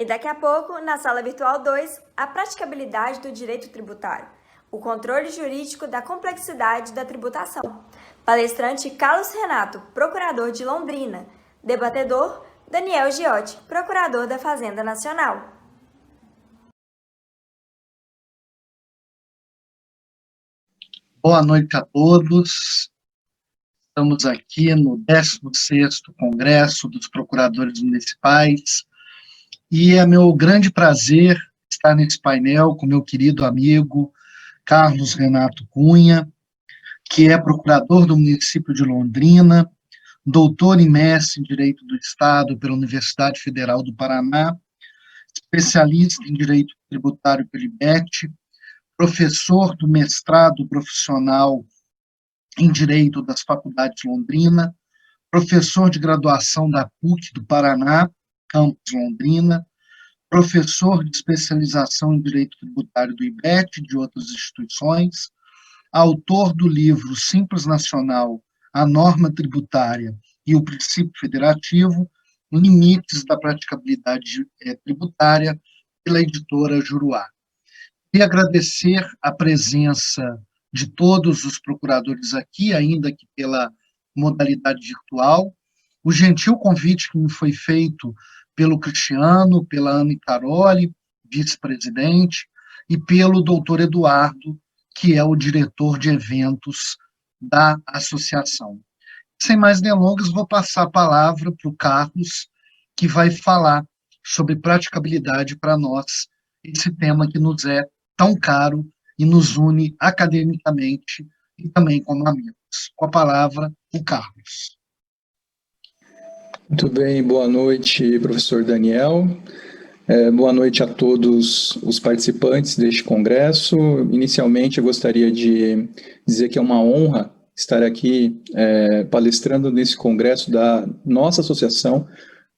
E daqui a pouco, na sala virtual 2, a praticabilidade do direito tributário, o controle jurídico da complexidade da tributação. Palestrante Carlos Renato, procurador de Londrina. Debatedor Daniel Giotti, procurador da Fazenda Nacional. Boa noite a todos. Estamos aqui no 16º Congresso dos Procuradores Municipais e é meu grande prazer estar nesse painel com meu querido amigo Carlos Renato Cunha, que é procurador do município de Londrina, doutor e mestre em Direito do Estado pela Universidade Federal do Paraná, especialista em Direito Tributário pelo IBET, professor do mestrado profissional em Direito das Faculdades Londrina, professor de graduação da PUC do Paraná, campus Londrina, professor de especialização em Direito Tributário do IBET e de outras instituições, autor do livro Simples Nacional, a Norma Tributária e o Princípio Federativo, Limites da Praticabilidade Tributária, pela editora Juruá. E agradecer a presença de todos os procuradores aqui, ainda que pela modalidade virtual, o gentil convite que me foi feito pelo Cristiano, pela Ana Caroli, vice-presidente, e pelo doutor Eduardo, que é o diretor de eventos da associação. Sem mais delongas, vou passar a palavra para o Carlos, que vai falar sobre praticabilidade para nós, esse tema que nos é tão caro e nos une academicamente e também como amigos. Com a palavra, o Carlos. Muito bem, boa noite, professor Daniel. Boa noite a todos os participantes deste congresso. Inicialmente, eu gostaria de dizer que é uma honra estar aqui palestrando nesse congresso da nossa Associação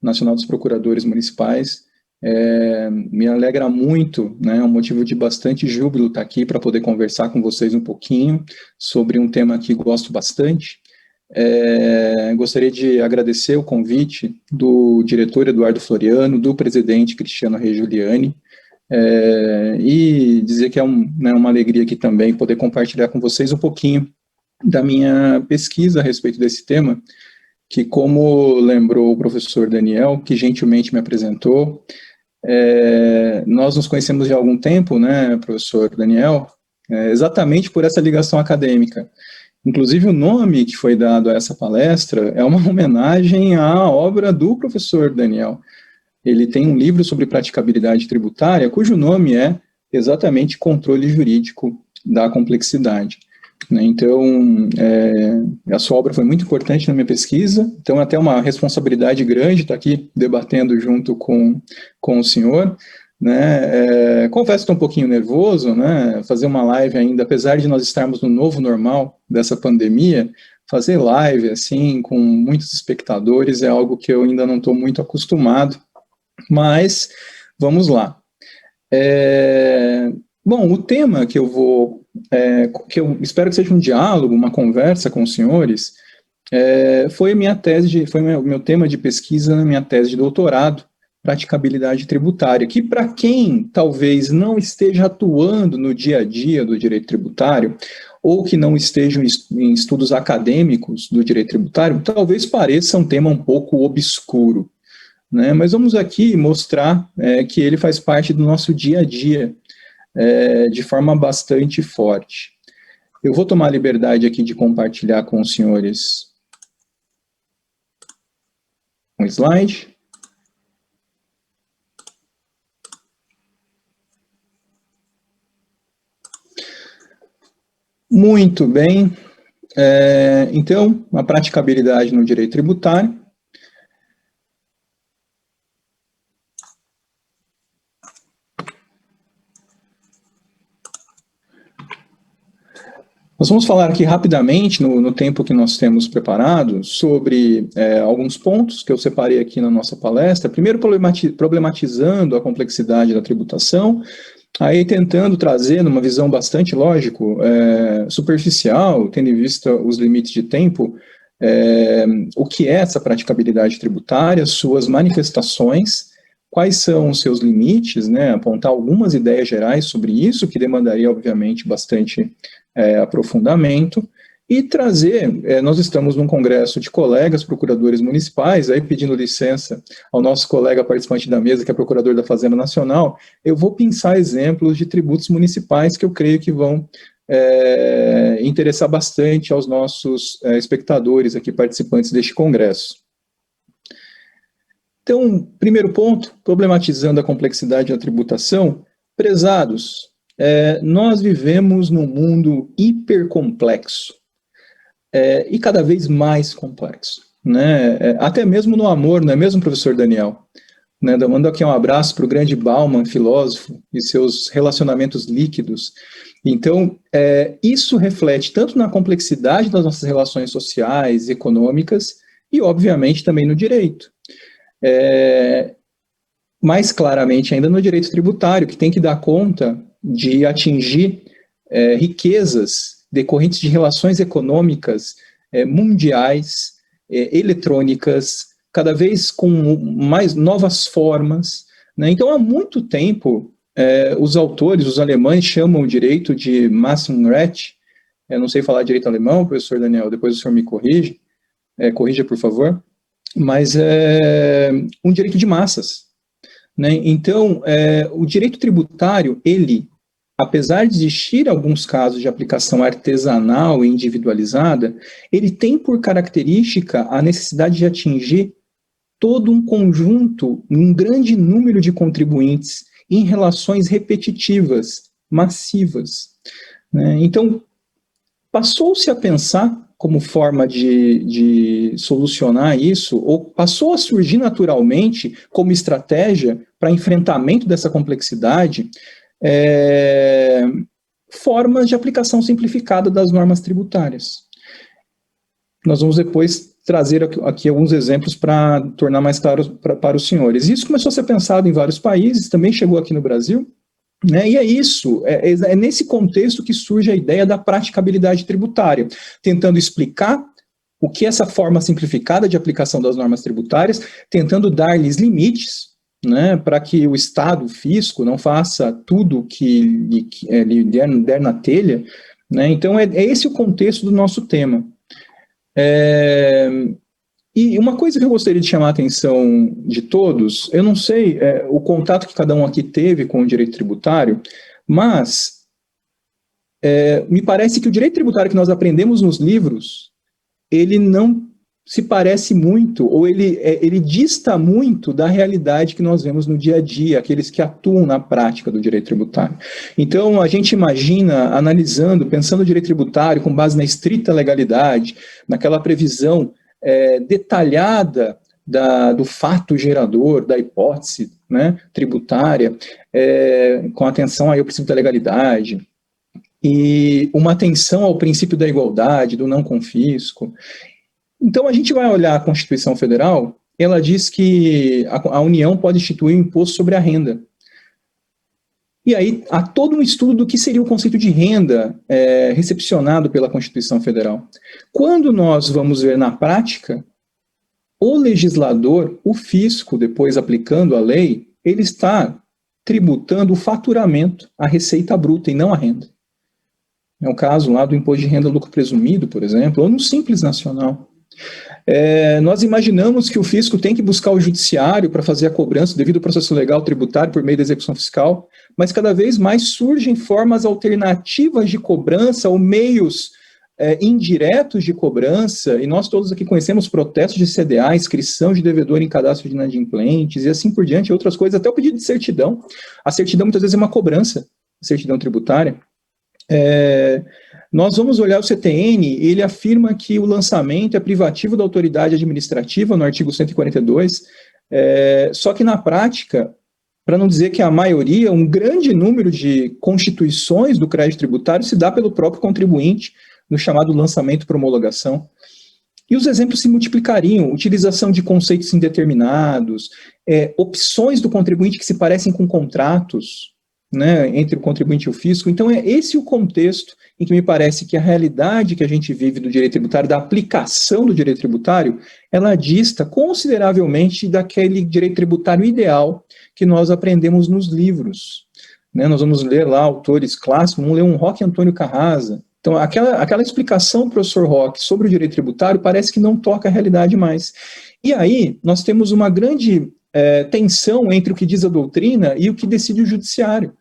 Nacional dos Procuradores Municipais. Me alegra muito, né, é um motivo de bastante júbilo estar aqui para poder conversar com vocês um pouquinho sobre um tema que gosto bastante. Gostaria de agradecer o convite do diretor Eduardo Floriano, do presidente Cristiano Rei Giuliani, e dizer que é uma alegria aqui também poder compartilhar com vocês um pouquinho da minha pesquisa a respeito desse tema, que, como lembrou o professor Daniel, que gentilmente me apresentou, nós nos conhecemos já há algum tempo, né, professor Daniel, exatamente por essa ligação acadêmica. Inclusive, o nome que foi dado a essa palestra é uma homenagem à obra do professor Daniel. Ele tem um livro sobre praticabilidade tributária, cujo nome é exatamente Controle Jurídico da Complexidade. Então, a sua obra foi muito importante na minha pesquisa, então é até uma responsabilidade grande estar aqui debatendo junto com o senhor, né? Confesso que estou um pouquinho nervoso, né? Fazer uma live ainda, apesar de nós estarmos no novo normal dessa pandemia, fazer live assim, com muitos espectadores, é algo que eu ainda não estou muito acostumado, mas vamos lá. Bom, o tema que eu espero que seja um diálogo, uma conversa com os senhores, foi o meu tema de pesquisa na minha tese de doutorado, praticabilidade tributária, que para quem talvez não esteja atuando no dia a dia do direito tributário, ou que não estejam em estudos acadêmicos do direito tributário, talvez pareça um tema um pouco obscuro, né? Mas vamos aqui mostrar que ele faz parte do nosso dia a dia, de forma bastante forte. Eu vou tomar a liberdade aqui de compartilhar com os senhores um slide. Muito bem. Então, a praticabilidade no direito tributário. Nós vamos falar aqui rapidamente, no tempo que nós temos preparado, sobre alguns pontos que eu separei aqui na nossa palestra. Primeiro, problematizando a complexidade da tributação, aí tentando trazer, numa visão bastante superficial, tendo em vista os limites de tempo, o que é essa praticabilidade tributária, suas manifestações, quais são os seus limites, né, apontar algumas ideias gerais sobre isso, que demandaria, obviamente, bastante aprofundamento, e trazer, nós estamos num congresso de colegas procuradores municipais, aí pedindo licença ao nosso colega participante da mesa, que é procurador da Fazenda Nacional, eu vou pensar exemplos de tributos municipais que eu creio que vão interessar bastante aos nossos espectadores aqui, participantes deste congresso. Então, primeiro ponto, problematizando a complexidade da tributação, prezados, nós vivemos num mundo hipercomplexo e cada vez mais complexo, né? Até mesmo no amor, não é mesmo, professor Daniel? Né, mando aqui um abraço para o grande Bauman, filósofo, e seus relacionamentos líquidos. Então, isso reflete tanto na complexidade das nossas relações sociais, econômicas, e, obviamente, também no direito. Mais claramente ainda no direito tributário, que tem que dar conta de atingir riquezas decorrentes de relações econômicas mundiais, eletrônicas, cada vez com mais novas formas, né? Então, há muito tempo, os autores, os alemães, chamam o direito de Massenrecht. Eu não sei falar direito alemão, professor Daniel, depois o senhor me corrige, corrija, por favor, mas é um direito de massas, né? Então, o direito tributário, ele, apesar de existir alguns casos de aplicação artesanal e individualizada, ele tem por característica a necessidade de atingir todo um conjunto, um grande número de contribuintes em relações repetitivas, massivas, né? Então, passou-se a pensar como forma de solucionar isso, ou passou a surgir naturalmente como estratégia para enfrentamento dessa complexidade, formas de aplicação simplificada das normas tributárias. Nós vamos depois trazer aqui alguns exemplos para tornar mais claro para os senhores. Isso começou a ser pensado em vários países, também chegou aqui no Brasil, né? E é nesse contexto que surge a ideia da praticabilidade tributária, tentando explicar o que é essa forma simplificada de aplicação das normas tributárias, tentando dar-lhes limites, né, para que o Estado, o fisco, não faça tudo que lhe der na telha, né? Então, é esse o contexto do nosso tema. E uma coisa que eu gostaria de chamar a atenção de todos, eu não sei o contato que cada um aqui teve com o direito tributário, mas me parece que o direito tributário que nós aprendemos nos livros, ele não se parece muito, ou ele dista muito da realidade que nós vemos no dia a dia, aqueles que atuam na prática do direito tributário. Então, a gente imagina, analisando, pensando o direito tributário com base na estrita legalidade, naquela previsão detalhada do fato gerador, da hipótese, né, tributária, com atenção aí ao princípio da legalidade, e uma atenção ao princípio da igualdade, do não confisco. Então, a gente vai olhar a Constituição Federal, ela diz que a União pode instituir um imposto sobre a renda. E aí, há todo um estudo do que seria o conceito de renda recepcionado pela Constituição Federal. Quando nós vamos ver na prática, o legislador, o fisco, depois aplicando a lei, ele está tributando o faturamento, a receita bruta e não a renda. É o caso lá do imposto de renda lucro presumido, por exemplo, ou no Simples Nacional. Nós imaginamos que o fisco tem que buscar o judiciário para fazer a cobrança devido ao processo legal tributário por meio da execução fiscal, mas cada vez mais surgem formas alternativas de cobrança ou meios indiretos de cobrança, e nós todos aqui conhecemos protestos de CDA, inscrição de devedor em cadastro de inadimplentes e assim por diante, outras coisas, até o pedido de certidão. A certidão muitas vezes é uma cobrança, a certidão tributária. Nós vamos olhar o CTN, ele afirma que o lançamento é privativo da autoridade administrativa, no artigo 142, só que na prática, para não dizer que a maioria, um grande número de constituições do crédito tributário se dá pelo próprio contribuinte, no chamado lançamento por homologação. E os exemplos se multiplicariam, utilização de conceitos indeterminados, opções do contribuinte que se parecem com contratos, né, entre o contribuinte e o fisco. Então, é esse o contexto em que me parece que a realidade que a gente vive do direito tributário, da aplicação do direito tributário, ela dista consideravelmente daquele direito tributário ideal que nós aprendemos nos livros. Né? Nós vamos ler lá autores clássicos, vamos ler um Roque Antônio Carrasa. Então, aquela explicação do professor Roque sobre o direito tributário parece que não toca a realidade mais. E aí, nós temos uma grande tensão entre o que diz a doutrina e o que decide o judiciário.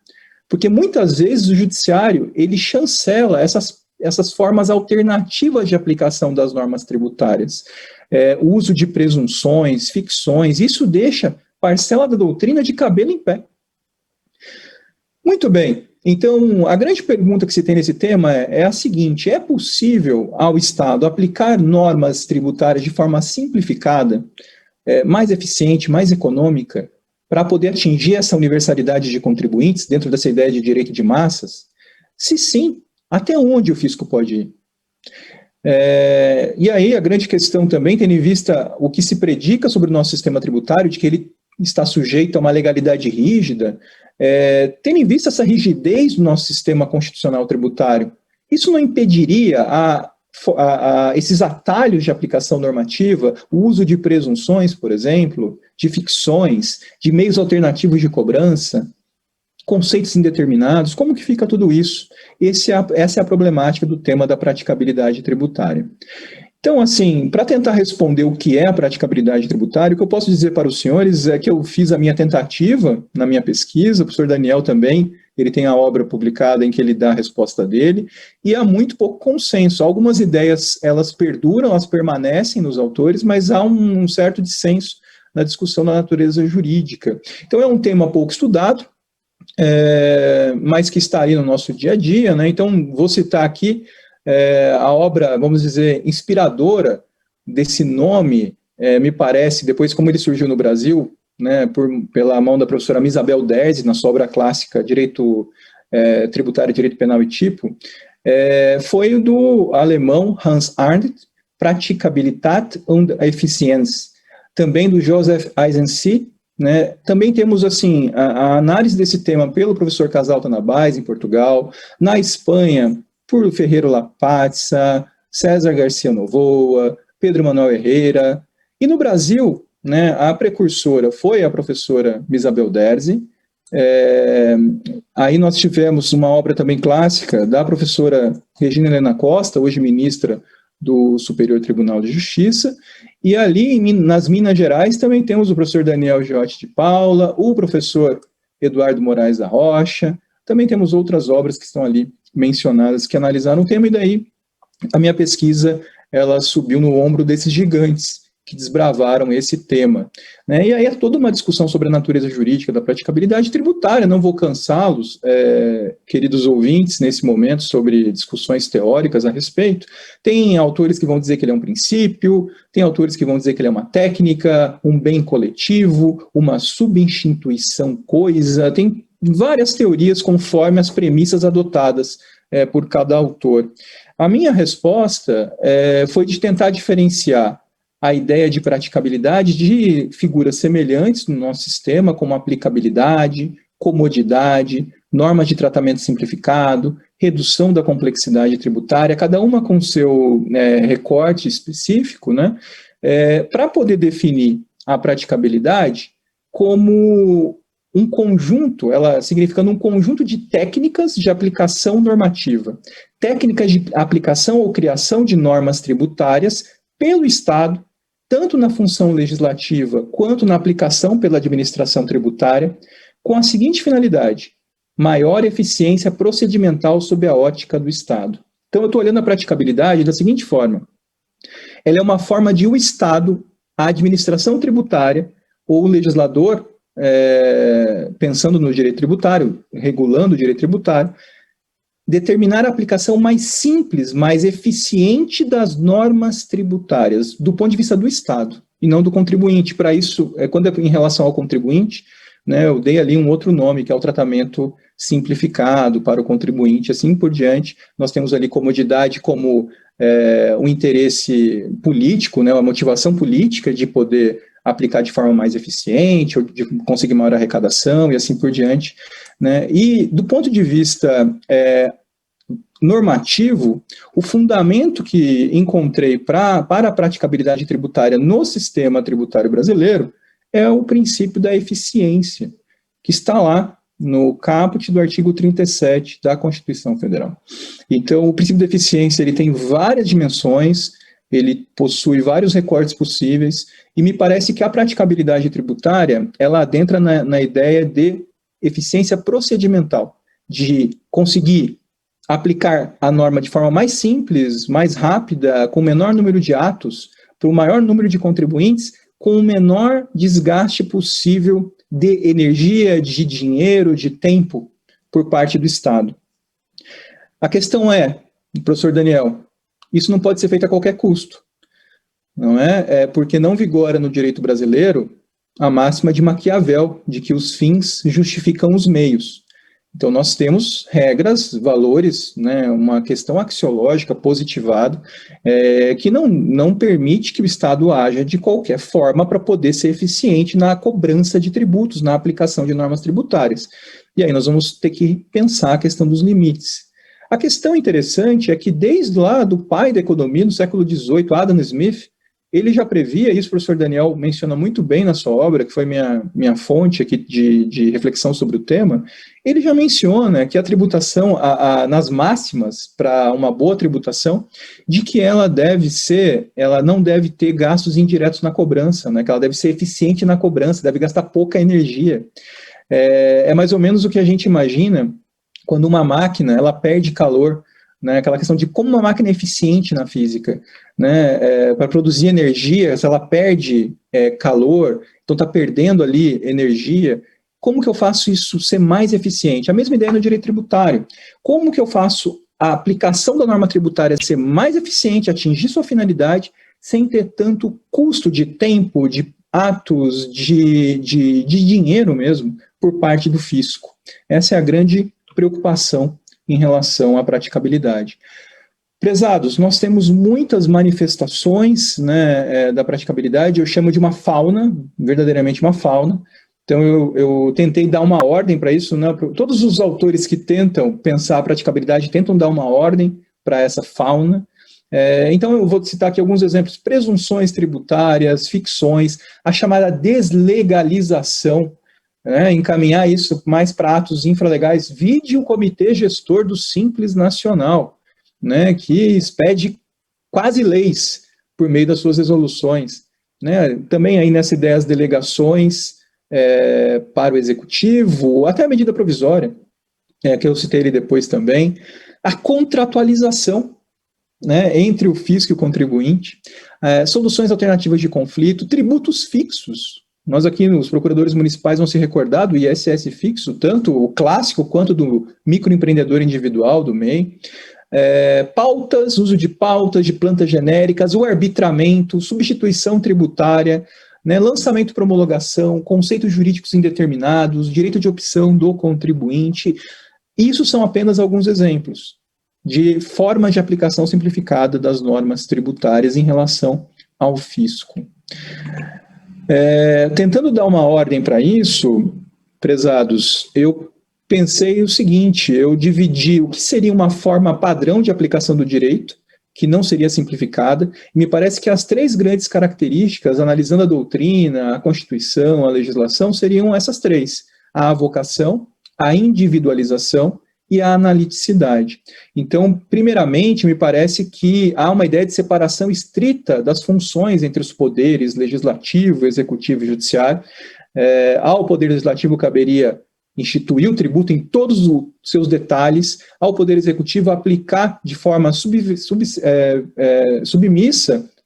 Porque muitas vezes o judiciário, ele chancela essas formas alternativas de aplicação das normas tributárias. O uso de presunções, ficções, isso deixa parcela da doutrina de cabelo em pé. Muito bem, então a grande pergunta que se tem nesse tema é a seguinte: é possível ao Estado aplicar normas tributárias de forma simplificada, mais eficiente, mais econômica, para poder atingir essa universalidade de contribuintes dentro dessa ideia de direito de massas? Se sim, até onde o fisco pode ir? E aí a grande questão também, tendo em vista o que se predica sobre o nosso sistema tributário, de que ele está sujeito a uma legalidade rígida, tendo em vista essa rigidez do nosso sistema constitucional tributário, isso não impediria esses atalhos de aplicação normativa, o uso de presunções, por exemplo, de ficções, de meios alternativos de cobrança, conceitos indeterminados? Como que fica tudo isso? Essa é a problemática do tema da praticabilidade tributária. Então, assim, para tentar responder o que é a praticabilidade tributária, o que eu posso dizer para os senhores é que eu fiz a minha tentativa na minha pesquisa, o professor Daniel também, ele tem a obra publicada em que ele dá a resposta dele, e há muito pouco consenso. Algumas ideias, elas perduram, elas permanecem nos autores, mas há um certo dissenso na discussão da natureza jurídica. Então, é um tema pouco estudado, mas que está aí no nosso dia a dia, né? Então, vou citar aqui a obra, vamos dizer, inspiradora desse nome, me parece, depois como ele surgiu no Brasil, né, pela mão da professora Isabel Derzi, na sua obra clássica Direito Tributário, Direito Penal e Tipo, foi do alemão Hans Arndt, Praticabilität und Effizienz, também do Joseph Eisensee, né? Também temos assim, a análise desse tema pelo professor Casal Tanabás, em Portugal, na Espanha, por Ferreiro Lapazza, César Garcia Novoa, Pedro Manuel Herrera, e no Brasil, né, a precursora foi a professora Isabel Derzi. Aí nós tivemos uma obra também clássica da professora Regina Helena Costa, hoje ministra do Superior Tribunal de Justiça, e ali nas Minas Gerais também temos o professor Daniel Giotti de Paula, o professor Eduardo Moraes da Rocha, também temos outras obras que estão ali mencionadas, que analisaram o tema, e daí a minha pesquisa, ela subiu no ombro desses gigantes que desbravaram esse tema, né? E aí é toda uma discussão sobre a natureza jurídica da praticabilidade tributária. Não vou cansá-los, queridos ouvintes, nesse momento, sobre discussões teóricas a respeito. Tem autores que vão dizer que ele é um princípio, tem autores que vão dizer que ele é uma técnica, um bem coletivo, uma subinstituição coisa, tem várias teorias conforme as premissas adotadas por cada autor. A minha resposta foi de tentar diferenciar a ideia de praticabilidade de figuras semelhantes no nosso sistema, como aplicabilidade, comodidade, normas de tratamento simplificado, redução da complexidade tributária, cada uma com seu recorte específico, né, para poder definir a praticabilidade como um conjunto, ela significando um conjunto de técnicas de aplicação normativa, técnicas de aplicação ou criação de normas tributárias pelo Estado, tanto na função legislativa quanto na aplicação pela administração tributária, com a seguinte finalidade: maior eficiência procedimental sob a ótica do Estado. Então, eu estou olhando a praticabilidade da seguinte forma: ela é uma forma de o Estado, a administração tributária, ou o legislador, pensando no direito tributário, regulando o direito tributário, determinar a aplicação mais simples, mais eficiente das normas tributárias, do ponto de vista do Estado, e não do contribuinte. Para isso, quando é em relação ao contribuinte, né, eu dei ali um outro nome, que é o tratamento simplificado para o contribuinte, assim por diante. Nós temos ali comodidade como um interesse político, né, uma motivação política de poder aplicar de forma mais eficiente, ou de conseguir maior arrecadação, e assim por diante. né? E do ponto de vista normativo, o fundamento que encontrei para a praticabilidade tributária no sistema tributário brasileiro é o princípio da eficiência, que está lá no caput do artigo 37 da Constituição Federal. Então, o princípio da eficiência ele tem várias dimensões, ele possui vários recortes possíveis, e me parece que a praticabilidade tributária, ela adentra na ideia de eficiência procedimental, de conseguir aplicar a norma de forma mais simples, mais rápida, com o menor número de atos, para o maior número de contribuintes, com o menor desgaste possível de energia, de dinheiro, de tempo, por parte do Estado. A questão é, professor Daniel, isso não pode ser feito a qualquer custo, não é? É porque não vigora no direito brasileiro a máxima de Maquiavel, de que os fins justificam os meios. Então, nós temos regras, valores, né, uma questão axiológica positivada, que não permite que o Estado haja de qualquer forma para poder ser eficiente na cobrança de tributos, na aplicação de normas tributárias. E aí nós vamos ter que pensar a questão dos limites. A questão interessante é que desde lá do pai da economia, no século XVIII, Adam Smith, ele já previa, isso o professor Daniel menciona muito bem na sua obra, que foi minha fonte aqui de reflexão sobre o tema, ele já menciona que a tributação, nas máximas para uma boa tributação, de que ela não deve ter gastos indiretos na cobrança, né, que ela deve ser eficiente na cobrança, deve gastar pouca energia. É mais ou menos o que a gente imagina quando uma máquina ela perde calor, né, aquela questão de como uma máquina é eficiente na física, né, para produzir energia, se ela perde calor, então está perdendo ali energia, como que eu faço isso ser mais eficiente? A mesma ideia no direito tributário. Como que eu faço a aplicação da norma tributária ser mais eficiente, atingir sua finalidade, sem ter tanto custo de tempo, de atos, de dinheiro mesmo, por parte do fisco? Essa é a grande preocupação em relação à praticabilidade. Prezados, nós temos muitas manifestações, né, da praticabilidade, eu chamo de uma fauna, verdadeiramente uma fauna. Então eu tentei dar uma ordem para isso, né? Todos os autores que tentam pensar a praticabilidade tentam dar uma ordem para essa fauna. Então eu vou citar aqui alguns exemplos: presunções tributárias, ficções, a chamada deslegalização, né, encaminhar isso mais para atos infralegais. Vide o Comitê Gestor do Simples Nacional, né, que expede quase leis por meio das suas resoluções, né. Também aí nessa ideia as delegações para o executivo, até a medida provisória, que eu citei ali depois também, a contratualização, né, entre o fisco e o contribuinte, soluções alternativas de conflito, tributos fixos. Nós aqui, os procuradores municipais, vão se recordar do ISS fixo, tanto o clássico quanto do microempreendedor individual, do MEI. Pautas, uso de pautas, de plantas genéricas, o arbitramento, substituição tributária, né, lançamento para homologação, conceitos jurídicos indeterminados, direito de opção do contribuinte. Isso são apenas alguns exemplos de formas de aplicação simplificada das normas tributárias em relação ao fisco. Tentando dar uma ordem para isso, prezados, eu pensei o seguinte: eu dividi o que seria uma forma padrão de aplicação do direito, que não seria simplificada, e me parece que as três grandes características, analisando a doutrina, a Constituição, a legislação, seriam essas três: a avocação, a individualização e a analiticidade. Então, primeiramente, me parece que há uma ideia de separação estrita das funções entre os poderes legislativo, executivo e judiciário. Ao poder legislativo caberia instituir o tributo em todos os seus detalhes, ao poder executivo aplicar de forma submissa,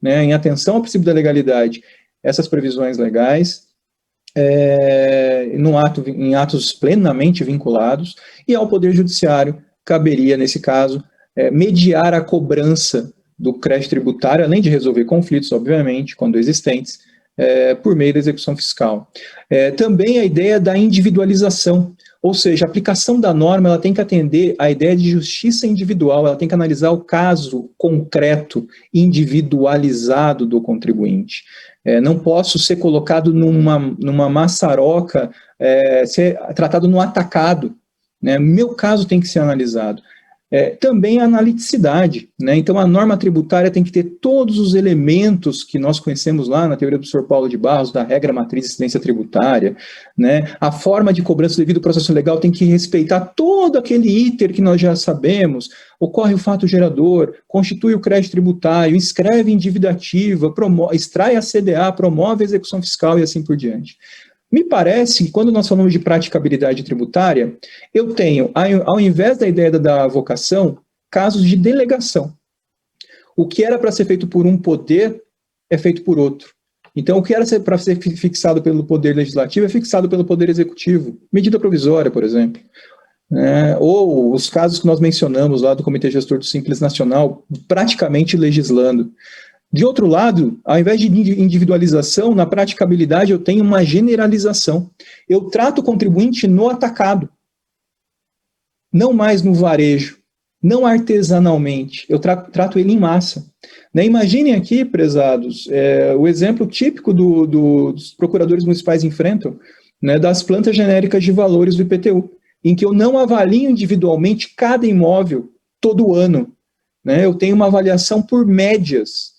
né, em atenção ao princípio da legalidade, essas previsões legais, em atos plenamente vinculados, e ao Poder Judiciário caberia, nesse caso, mediar a cobrança do crédito tributário, além de resolver conflitos, obviamente, quando existentes, por meio da execução fiscal. Também a ideia da individualização, Ou seja, a aplicação da norma ela tem que atender à ideia de justiça individual, ela tem que analisar o caso concreto, individualizado do contribuinte. Não posso ser colocado numa maçaroca, ser tratado no atacado, né? Meu caso tem que ser analisado. Também a analiticidade, né? Então a norma tributária tem que ter todos os elementos que nós conhecemos lá na teoria do professor Paulo de Barros, da regra matriz de incidência tributária, né? A forma de cobrança devido ao processo legal tem que respeitar todo aquele iter que nós já sabemos, ocorre o fato gerador, constitui o crédito tributário, inscreve em dívida ativa, extrai a CDA, promove a execução fiscal e assim por diante. Me parece que quando nós falamos de praticabilidade tributária, eu tenho, ao invés da ideia da avocação, casos de delegação. O que era para ser feito por um poder é feito por outro. Então, o que era para ser fixado pelo poder legislativo é fixado pelo poder executivo. Medida provisória, por exemplo. Ou os casos que nós mencionamos lá do Comitê Gestor do Simples Nacional, praticamente legislando. De outro lado, ao invés de individualização, na praticabilidade eu tenho uma generalização. Eu trato o contribuinte no atacado, não mais no varejo, não artesanalmente, eu trato ele em massa. Imaginem aqui, prezados, o exemplo típico dos procuradores municipais enfrentam, né, das plantas genéricas de valores do IPTU, em que eu não avalio individualmente cada imóvel todo ano. Eu tenho uma avaliação por médias,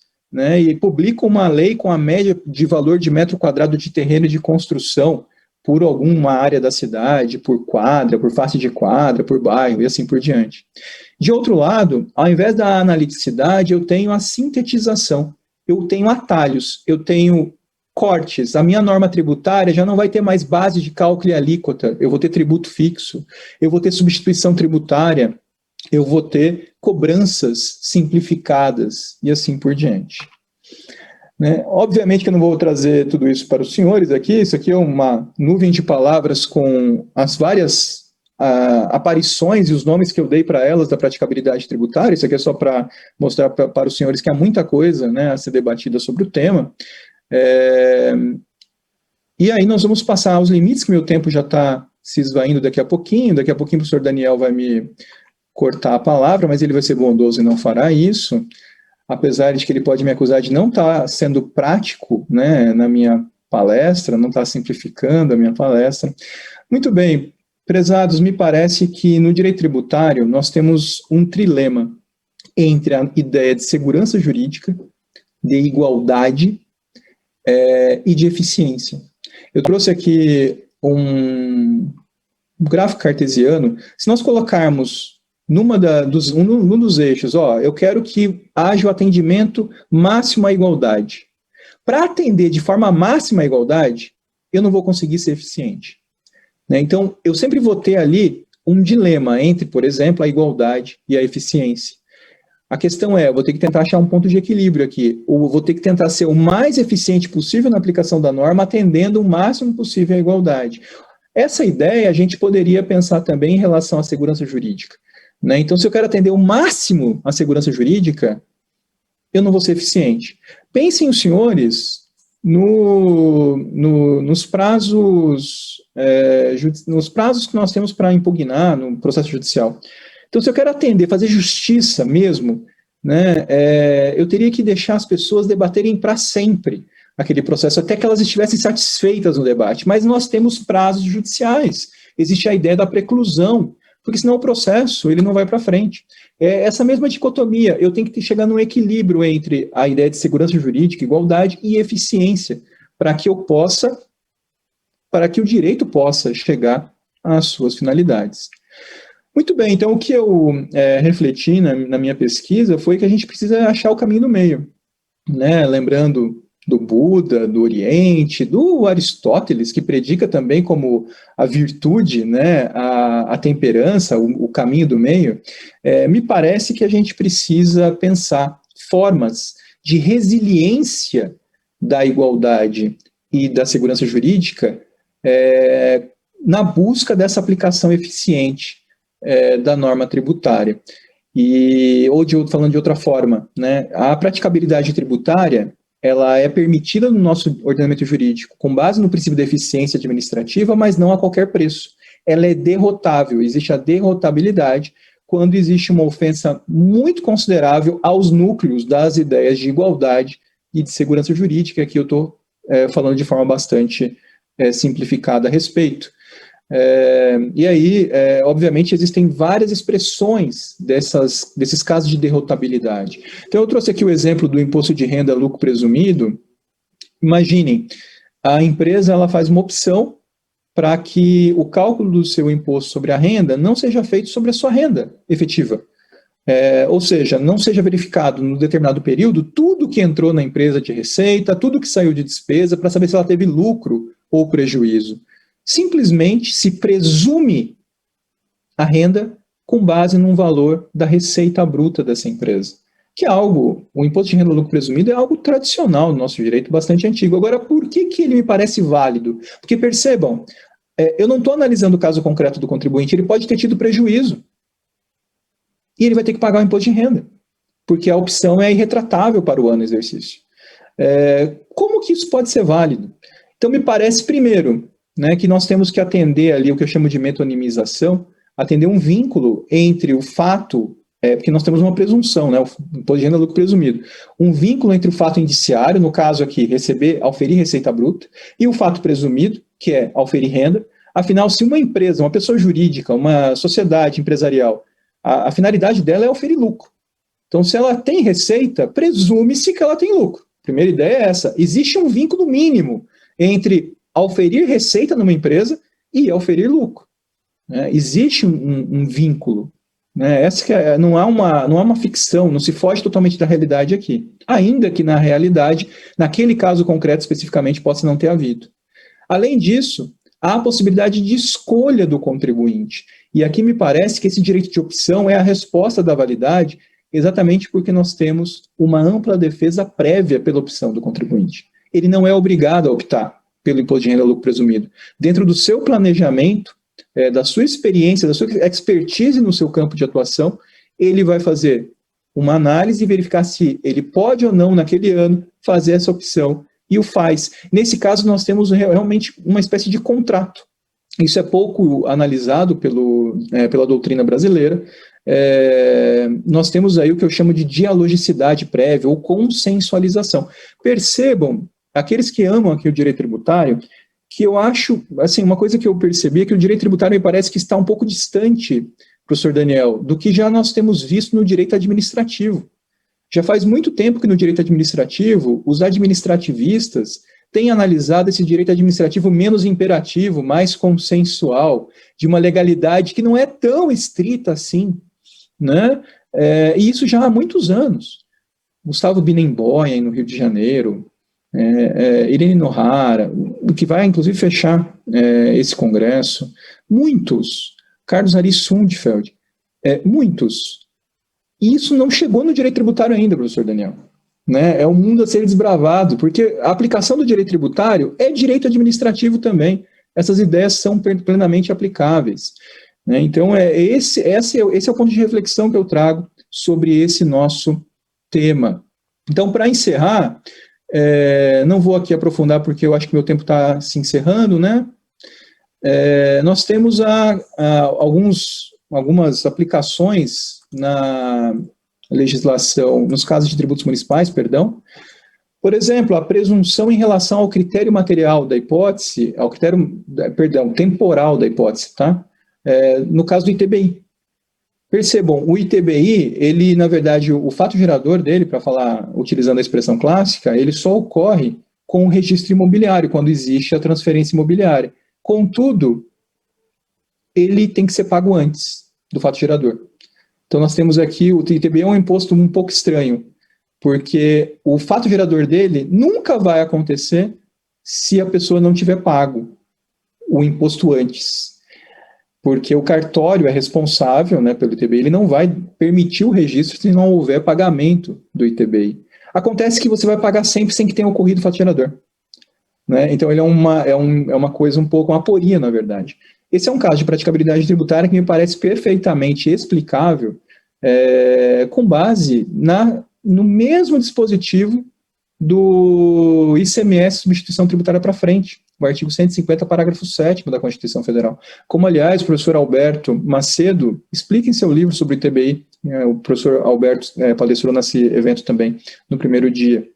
e publica uma lei com a média de valor de metro quadrado de terreno de construção por alguma área da cidade, por quadra, por face de quadra, por bairro e assim por diante. De outro lado, ao invés da analiticidade, eu tenho a sintetização, eu tenho atalhos, eu tenho cortes. A minha norma tributária já não vai ter mais base de cálculo e alíquota, eu vou ter tributo fixo, eu vou ter substituição tributária, eu vou ter cobranças simplificadas e assim por diante. Obviamente que eu não vou trazer tudo isso para os senhores aqui, isso aqui é uma nuvem de palavras com as várias aparições e os nomes que eu dei para elas da praticabilidade tributária, isso aqui é só para mostrar para os senhores que há muita coisa, a ser debatida sobre o tema. E aí nós vamos passar aos limites, que meu tempo já está se esvaindo daqui a pouquinho o professor Daniel vai me cortar a palavra, mas ele vai ser bondoso e não fará isso, apesar de que ele pode me acusar de não estar sendo prático, na minha palestra, não estar simplificando a minha palestra. Muito bem, prezados, me parece que no direito tributário nós temos um trilema entre a ideia de segurança jurídica, de igualdade e de eficiência. Eu trouxe aqui um gráfico cartesiano. Se nós colocarmos num dos eixos, eu quero que haja o atendimento máximo à igualdade. Para atender de forma máxima à igualdade, eu não vou conseguir ser eficiente. Então, eu sempre vou ter ali um dilema entre, por exemplo, a igualdade e a eficiência. A questão eu vou ter que tentar achar um ponto de equilíbrio aqui, ou vou ter que tentar ser o mais eficiente possível na aplicação da norma, atendendo o máximo possível à igualdade. Essa ideia a gente poderia pensar também em relação à segurança jurídica. Então, se eu quero atender o máximo à segurança jurídica, eu não vou ser eficiente. Pensem os senhores nos prazos que nós temos para impugnar no processo judicial. Então, se eu quero atender, fazer justiça mesmo, eu teria que deixar as pessoas debaterem para sempre aquele processo, até que elas estivessem satisfeitas no debate. Mas nós temos prazos judiciais. Existe a ideia da preclusão, porque senão o processo ele não vai para frente. Essa mesma dicotomia, eu tenho que chegar num equilíbrio entre a ideia de segurança jurídica, igualdade e eficiência, para que o direito possa chegar às suas finalidades. Muito bem, então o que eu refleti na minha pesquisa foi que a gente precisa achar o caminho do meio, lembrando do Buda, do Oriente, do Aristóteles, que predica também como a virtude, a temperança, o caminho do meio. Me parece que a gente precisa pensar formas de resiliência da igualdade e da segurança jurídica na busca dessa aplicação eficiente da norma tributária. Falando de outra forma, a praticabilidade tributária ela é permitida no nosso ordenamento jurídico com base no princípio da eficiência administrativa, mas não a qualquer preço. ela é derrotável, existe a derrotabilidade quando existe uma ofensa muito considerável aos núcleos das ideias de igualdade e de segurança jurídica, que eu estou falando de forma bastante simplificada a respeito. E aí, obviamente, existem várias expressões desses casos de derrotabilidade. Então, eu trouxe aqui o exemplo do imposto de renda lucro presumido. Imaginem, a empresa ela faz uma opção para que o cálculo do seu imposto sobre a renda não seja feito sobre a sua renda efetiva. Ou seja, não seja verificado no determinado período tudo que entrou na empresa de receita, tudo que saiu de despesa, para saber se ela teve lucro ou prejuízo. Simplesmente se presume a renda com base num valor da receita bruta dessa empresa. Que é algo, o imposto de renda lucro presumido é algo tradicional no nosso direito, bastante antigo. Agora, por que ele me parece válido? Porque percebam, eu não estou analisando o caso concreto do contribuinte, ele pode ter tido prejuízo. E ele vai ter que pagar o imposto de renda, porque a opção é irretratável para o ano exercício. Como que isso pode ser válido? Então, me parece, primeiro, né, que nós temos que atender ali o que eu chamo de metonimização, atender um vínculo entre o fato, porque nós temos uma presunção, né, o imposto de renda lucro presumido, um vínculo entre o fato indiciário, no caso aqui, auferir receita bruta, e o fato presumido, que é auferir renda. Afinal, se uma empresa, uma pessoa jurídica, uma sociedade empresarial, a finalidade dela é auferir lucro. Então, se ela tem receita, presume-se que ela tem lucro. A primeira ideia é essa. Existe um vínculo mínimo entre auferir receita numa empresa e auferir lucro. Existe um vínculo. Essa que não há uma ficção, não se foge totalmente da realidade aqui. Ainda que, na realidade, naquele caso concreto especificamente, possa não ter havido. Além disso, há a possibilidade de escolha do contribuinte. E aqui me parece que esse direito de opção é a resposta da validade, exatamente porque nós temos uma ampla defesa prévia pela opção do contribuinte. Ele não é obrigado a optar pelo imposto de renda lucro presumido. Dentro do seu planejamento, da sua experiência, da sua expertise no seu campo de atuação, ele vai fazer uma análise e verificar se ele pode ou não, naquele ano, fazer essa opção, e o faz. Nesse caso, nós temos realmente uma espécie de contrato. Isso é pouco analisado pela doutrina brasileira. Nós temos aí o que eu chamo de dialogicidade prévia ou consensualização. Percebam, aqueles que amam aqui o direito tributário, que eu acho, assim, uma coisa que eu percebi é que o direito tributário me parece que está um pouco distante, professor Daniel, do que já nós temos visto no direito administrativo. Já faz muito tempo que no direito administrativo, os administrativistas têm analisado esse direito administrativo menos imperativo, mais consensual, de uma legalidade que não é tão estrita assim, né? E isso já há muitos anos. Gustavo Binemboim, no Rio de Janeiro, Irene Nohara, que vai inclusive fechar esse congresso, muitos, Carlos Ari Sundfeld, muitos. E isso não chegou no direito tributário ainda, professor Daniel. É um mundo a ser desbravado, porque a aplicação do direito tributário é direito administrativo também. Essas ideias são plenamente aplicáveis. Então, esse é o ponto de reflexão que eu trago sobre esse nosso tema. Então, para encerrar, não vou aqui aprofundar, porque eu acho que meu tempo está se encerrando, né? Nós temos algumas aplicações na legislação, nos casos de tributos municipais, perdão. Por exemplo, a presunção em relação ao critério material da hipótese, ao critério, temporal da hipótese, tá? No caso do ITBI. Percebam, o ITBI, ele, na verdade, o fato gerador dele, para falar, utilizando a expressão clássica, ele só ocorre com o registro imobiliário, quando existe a transferência imobiliária. Contudo, ele tem que ser pago antes do fato gerador. Então, nós temos aqui, o ITBI é um imposto um pouco estranho, porque o fato gerador dele nunca vai acontecer se a pessoa não tiver pago o imposto antes. Porque o cartório é responsável, né, pelo ITBI, ele não vai permitir o registro se não houver pagamento do ITBI. Acontece que você vai pagar sempre sem que tenha ocorrido o fato gerador. Então, ele é uma coisa um pouco, uma aporia, na verdade. Esse é um caso de praticabilidade tributária que me parece perfeitamente explicável com base no mesmo dispositivo do ICMS, substituição tributária para frente. o artigo 150, parágrafo 7º da Constituição Federal. Como, aliás, o professor Alberto Macedo explica em seu livro sobre o ITBI, o professor Alberto palestrou nesse evento também, no primeiro dia.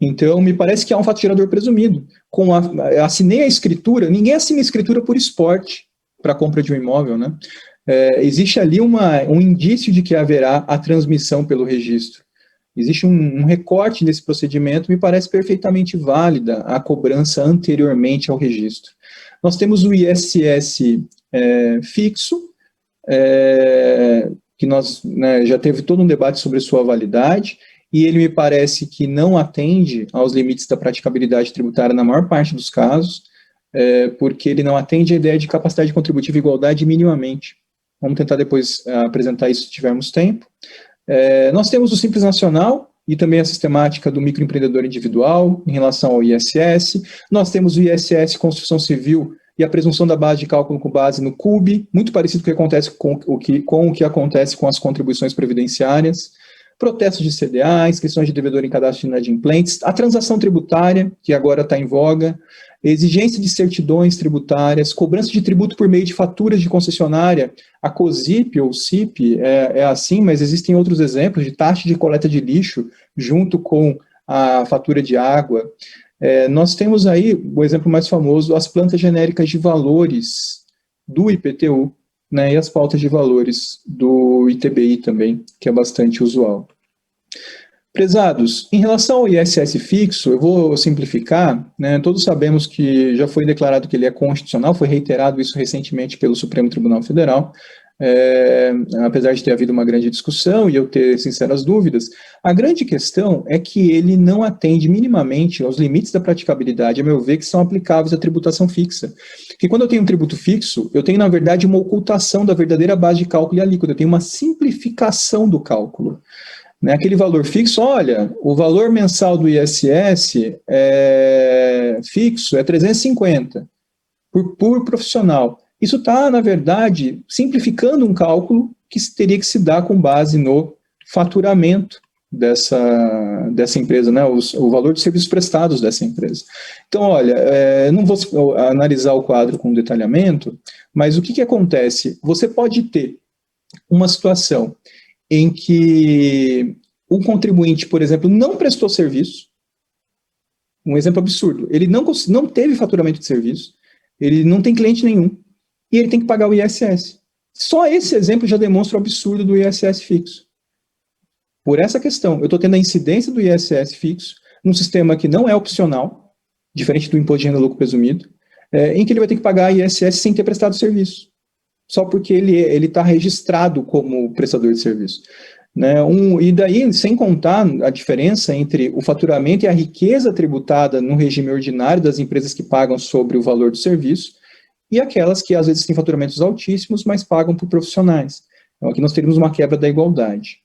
Então, me parece que há um fato gerador presumido. Assinei a escritura, ninguém assina a escritura por esporte para a compra de um imóvel, né? Existe ali um indício de que haverá a transmissão pelo registro. Existe um recorte nesse procedimento, me parece perfeitamente válida a cobrança anteriormente ao registro. Nós temos o ISS fixo, que nós já teve todo um debate sobre sua validade, e ele me parece que não atende aos limites da praticabilidade tributária na maior parte dos casos, porque ele não atende à ideia de capacidade contributiva e igualdade minimamente. Vamos tentar depois apresentar isso se tivermos tempo. Nós temos o Simples Nacional e também a sistemática do microempreendedor individual em relação ao ISS. Nós temos o ISS Construção Civil e a presunção da base de cálculo com base no CUB, muito parecido com o que acontece com o que acontece com as contribuições previdenciárias. Protestos de CDA, inscrições de devedor em cadastro de inadimplentes, a transação tributária, que agora está em voga, exigência de certidões tributárias, cobrança de tributo por meio de faturas de concessionária, a COSIP ou CIP é assim, mas existem outros exemplos de taxa de coleta de lixo junto com a fatura de água. Nós temos aí, o exemplo mais famoso, as plantas genéricas de valores do IPTU, e as pautas de valores do ITBI também, que é bastante usual. Prezados, em relação ao ISS fixo, eu vou simplificar, todos sabemos que já foi declarado que ele é constitucional, foi reiterado isso recentemente pelo Supremo Tribunal Federal, apesar de ter havido uma grande discussão e eu ter sinceras dúvidas, a grande questão é que ele não atende minimamente aos limites da praticabilidade, a meu ver, que são aplicáveis à tributação fixa. Porque quando eu tenho um tributo fixo, eu tenho, na verdade, uma ocultação da verdadeira base de cálculo e alíquota, eu tenho uma simplificação do cálculo. Aquele valor fixo, olha, o valor mensal do ISS fixo é 350 por profissional. Isso está, na verdade, simplificando um cálculo que teria que se dar com base no faturamento dessa empresa, o valor dos serviços prestados dessa empresa. Então, olha, não vou analisar o quadro com detalhamento, mas o que acontece? Você pode ter uma situação em que um contribuinte, por exemplo, não prestou serviço, um exemplo absurdo, ele não teve faturamento de serviço, ele não tem cliente nenhum, e ele tem que pagar o ISS. Só esse exemplo já demonstra o absurdo do ISS fixo. Por essa questão, eu estou tendo a incidência do ISS fixo num sistema que não é opcional, diferente do imposto de renda lucro presumido, em que ele vai ter que pagar ISS sem ter prestado serviço, só porque ele está registrado como prestador de serviço. E daí, sem contar a diferença entre o faturamento e a riqueza tributada no regime ordinário das empresas que pagam sobre o valor do serviço e aquelas que às vezes têm faturamentos altíssimos, mas pagam por profissionais. Então aqui nós teríamos uma quebra da igualdade.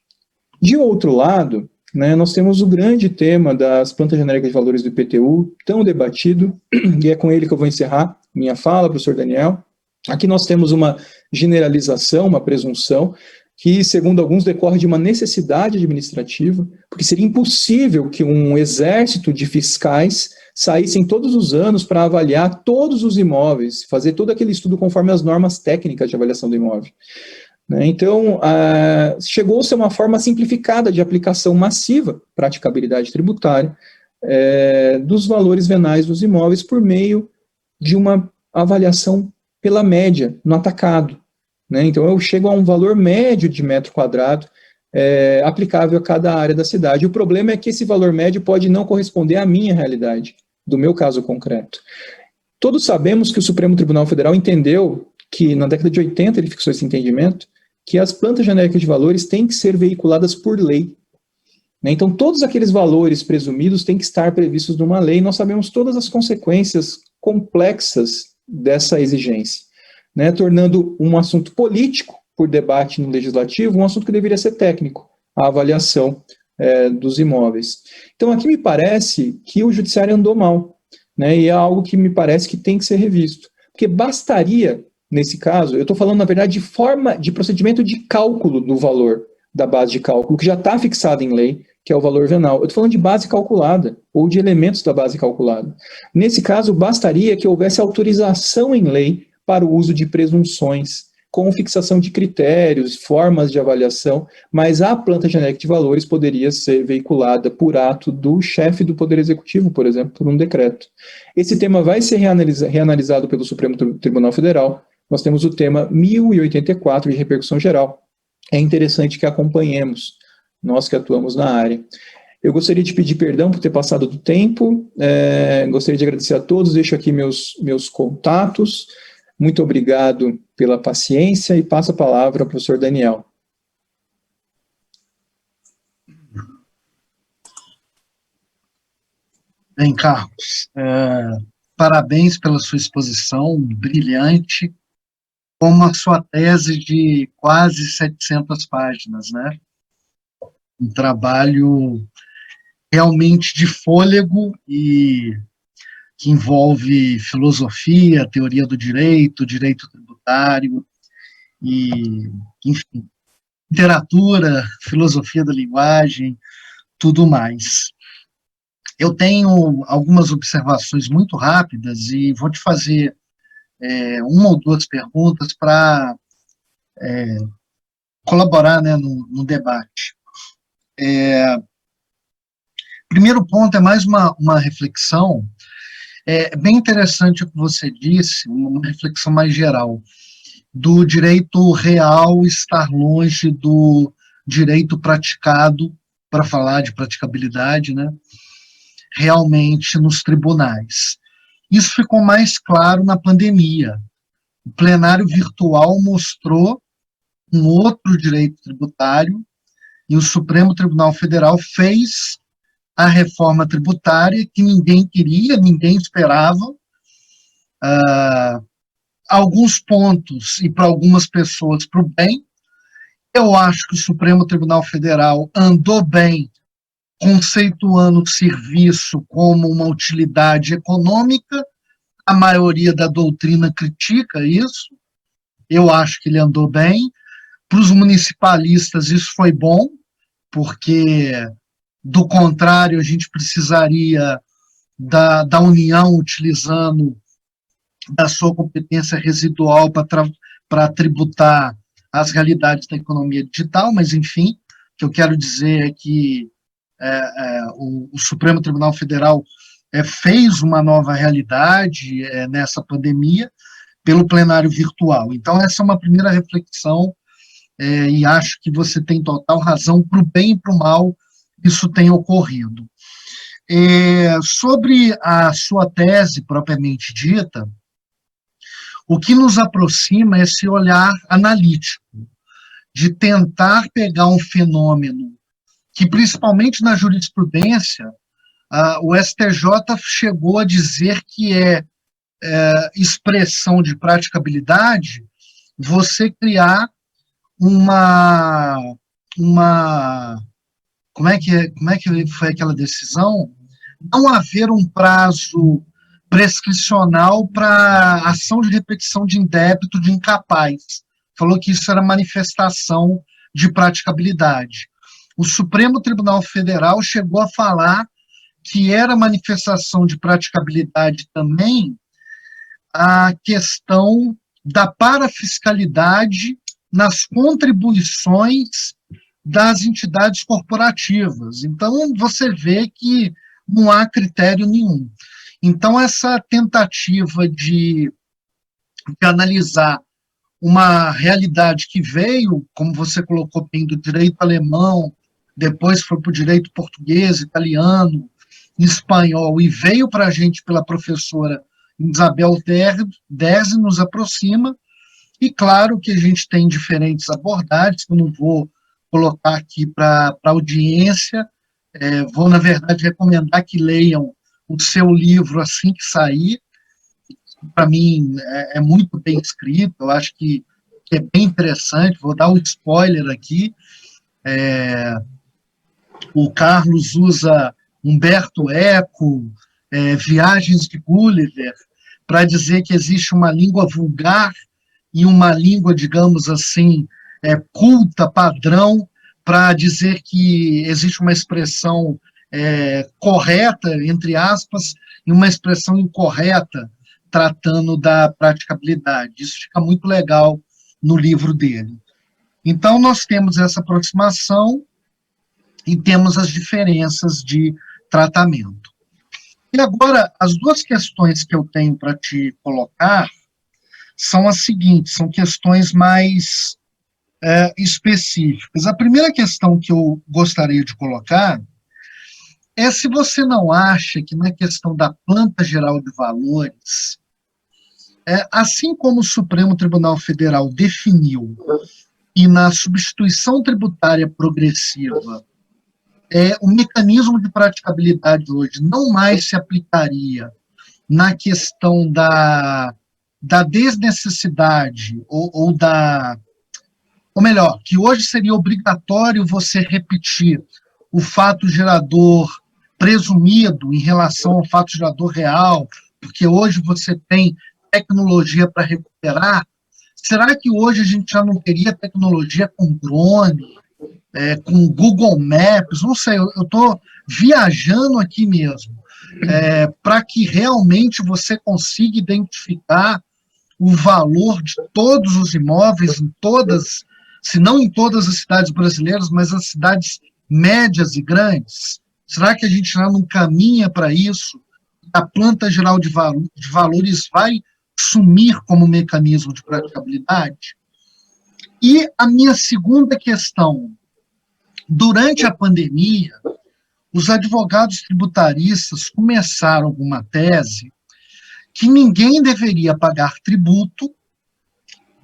De outro lado, nós temos o grande tema das plantas genéricas de valores do IPTU, tão debatido, e é com ele que eu vou encerrar minha fala, professor Daniel. Aqui nós temos uma generalização, uma presunção, que, segundo alguns, decorre de uma necessidade administrativa, porque seria impossível que um exército de fiscais saíssem todos os anos para avaliar todos os imóveis, fazer todo aquele estudo conforme as normas técnicas de avaliação do imóvel. Então, chegou-se a uma forma simplificada de aplicação massiva, praticabilidade tributária, dos valores venais dos imóveis por meio de uma avaliação pela média, no atacado. Então, eu chego a um valor médio de metro quadrado aplicável a cada área da cidade. O problema é que esse valor médio pode não corresponder à minha realidade, do meu caso concreto. Todos sabemos que o Supremo Tribunal Federal entendeu que, na década de 80, ele fixou esse entendimento, que as plantas genéricas de valores têm que ser veiculadas por lei. Então, todos aqueles valores presumidos têm que estar previstos numa lei, e nós sabemos todas as consequências complexas dessa exigência, tornando um assunto político, por debate no legislativo, um assunto que deveria ser técnico, a avaliação dos imóveis. Então, aqui me parece que o judiciário andou mal, e é algo que me parece que tem que ser revisto, porque bastaria, nesse caso, eu estou falando, na verdade, de forma de procedimento de cálculo do valor da base de cálculo, que já está fixado em lei, que é o valor venal. Eu estou falando de base calculada, ou de elementos da base calculada. Nesse caso, bastaria que houvesse autorização em lei para o uso de presunções, com fixação de critérios, formas de avaliação, mas a planta genérica de valores poderia ser veiculada por ato do chefe do Poder Executivo, por exemplo, por um decreto. Esse tema vai ser reanalisado pelo Supremo Tribunal Federal. Nós temos o tema 1084 de repercussão geral. É interessante que acompanhemos, nós que atuamos na área. Eu gostaria de pedir perdão por ter passado do tempo, gostaria de agradecer a todos, deixo aqui meus contatos. Muito obrigado pela paciência e passo a palavra ao professor Daniel. Bem, Carlos, parabéns pela sua exposição brilhante, como a sua tese de quase 700 páginas, né? Um trabalho realmente de fôlego e que envolve filosofia, teoria do direito tributário, e, enfim, literatura, filosofia da linguagem, tudo mais. Eu tenho algumas observações muito rápidas e vou te fazer uma ou duas perguntas para colaborar, né, no debate. Primeiro ponto é mais uma reflexão. É bem interessante o que você disse, uma reflexão mais geral, do direito real estar longe do direito praticado, para falar de praticabilidade, né, realmente nos tribunais. Isso ficou mais claro na pandemia. O plenário virtual mostrou um outro direito tributário e o Supremo Tribunal Federal fez a reforma tributária que ninguém queria, ninguém esperava. Alguns pontos, e para algumas pessoas, para o bem. Eu acho que o Supremo Tribunal Federal andou bem, conceituando o serviço como uma utilidade econômica. A maioria da doutrina critica isso. Eu acho que ele andou bem. Para os municipalistas, isso foi bom, porque, do contrário, a gente precisaria da União utilizando da sua competência residual para tributar as realidades da economia digital, mas, enfim, o que eu quero dizer é que o Supremo Tribunal Federal fez uma nova realidade nessa pandemia pelo plenário virtual. Então, essa é uma primeira reflexão, e acho que você tem total razão, para o bem e para o mal, isso tem ocorrido. Sobre a sua tese propriamente dita, o que nos aproxima é esse olhar analítico, de tentar pegar um fenômeno que, principalmente na jurisprudência, o STJ chegou a dizer que é expressão de praticabilidade você criar como é que foi aquela decisão? Não haver um prazo prescricional para ação de repetição de indébito de incapaz. Falou que isso era manifestação de praticabilidade. O Supremo Tribunal Federal chegou a falar que era manifestação de praticabilidade também a questão da parafiscalidade nas contribuições das entidades corporativas. Então, você vê que não há critério nenhum. Então, essa tentativa de analisar uma realidade que veio, como você colocou bem, do direito alemão, depois foi para o direito português, italiano, espanhol, e veio para a gente pela professora Isabel Derzi, nos aproxima, e claro que a gente tem diferentes abordagens, que eu não vou colocar aqui para a audiência, vou, na verdade, recomendar que leiam o seu livro assim que sair. Para mim, é muito bem escrito, eu acho que é bem interessante, vou dar um spoiler aqui. O Carlos usa Umberto Eco, Viagens de Gulliver, para dizer que existe uma língua vulgar e uma língua, digamos assim, culta, padrão, para dizer que existe uma expressão correta, entre aspas, e uma expressão incorreta tratando da praticabilidade. Isso fica muito legal no livro dele. Então, nós temos essa aproximação e temos as diferenças de tratamento. E agora, as duas questões que eu tenho para te colocar são as seguintes, são questões mais específicas. A primeira questão que eu gostaria de colocar é se você não acha que na questão da planta geral de valores, assim como o Supremo Tribunal Federal definiu e na substituição tributária progressiva, o mecanismo de praticabilidade hoje não mais se aplicaria na questão da desnecessidade, ou melhor, que hoje seria obrigatório você repetir o fato gerador presumido em relação ao fato gerador real, porque hoje você tem tecnologia para recuperar. Será que hoje a gente já não teria tecnologia com drone, com Google Maps? Não sei, eu estou viajando aqui mesmo, para que realmente você consiga identificar o valor de todos os imóveis em todas, se não em todas as cidades brasileiras, mas as cidades médias e grandes? Será que a gente já não caminha para isso? A planta geral de valores vai sumir como mecanismo de praticabilidade? E a minha segunda questão: durante a pandemia, os advogados tributaristas começaram uma tese que ninguém deveria pagar tributo